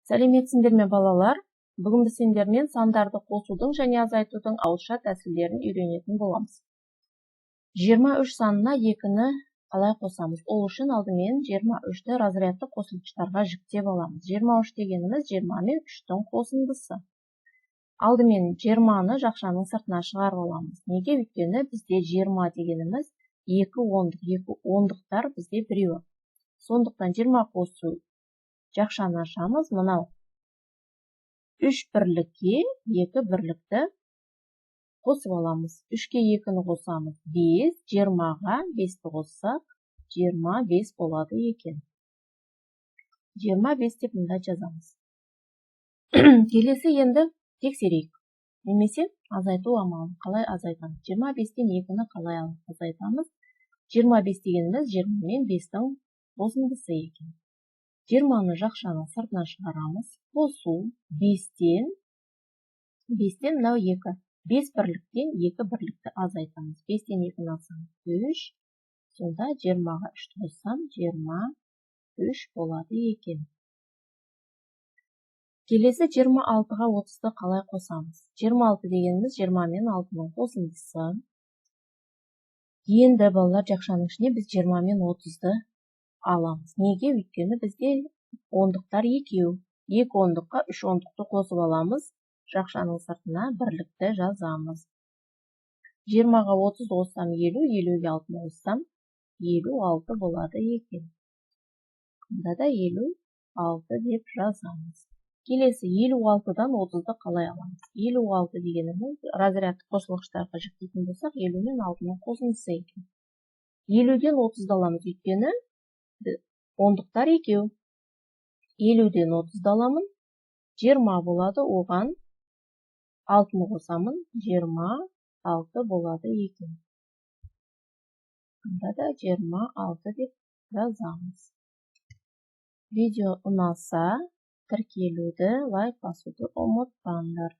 Сәлеметсіңдер ме балалар? Бүгін біз сендермен сандарды қосудың және азайтудың ауызша тәсілдерін үйренетін боламыз. 23 санына 2-ні қалай қосамыз? Ол үшін алдымен 23-ті разрядты қосылғыштарға жіктеп аламыз. 23 дегеніміз 20 мен 3-тің қосындысы. Алдымен 20-ны жақшаның сыртына шығарып аламыз. Неге? Өйткені бізде 20 дегеніміз 2 ондық, 2 ондықтар бізде біреу. Сондықтан 20 қосу жақшаны ашамыз. Мынау 3 бірлікке 2 бірлікті қосып аламыз. 3-ке 2-ні қосамыз. 5, 20-ға 5-ті қоссақ, 25 болады екен. 25 деп мұнда жазамыз. Келесі енді тексерейік. Немесе азайту амалын қалай азайтамыз? 25-тен 2-ні қалай азайтамыз? 25 дегеніміз 20 мен 5-тің қосындысы екен. 20-ны жақшаның сыртына шығарамыз. Қосу 5-тен мынау 2. 5 бірліктен 2 бірлікті азайтамыз. 5-тен 2-ні алсам 3. Сонда 20-ға 3 қоссам 23 болады екен. Келесі 26-ға 30-ты қалай қосамыз? 26 дегеніміз 20 мен 6-ның қосындысы. Енді балалар жақшаның ішіне біз 20 мен 30-ды аламыз. Неге? Өйткені бізде ондықтар екеу. 2 ондыққа 3 ондықты қосып аламыз. Жақшаның сыртына бірлікті жазамыз. 20-ға 30 қоссам 50, 50-ге 6 қоссам 56 болады екен. Мұнда да 56 деп жазамыз. Келесі 56-дан 30-ды қалай аламыз? 56 дегеніміз разрядты қосылғыштарға жіктейтін болсақ, 50 мен 6-ның қосындысы екен. 50-ден 30-ды аламыз, өйткені ондықтар екеу. 50-ден 30-ды аламын, 20 болады, оған 6-ны қосамын, 26 болады екен. Мұнда да 26 деп жазамыз. Видео ұнаса, тіркелуді, лайк басуды ұмытпаңдар.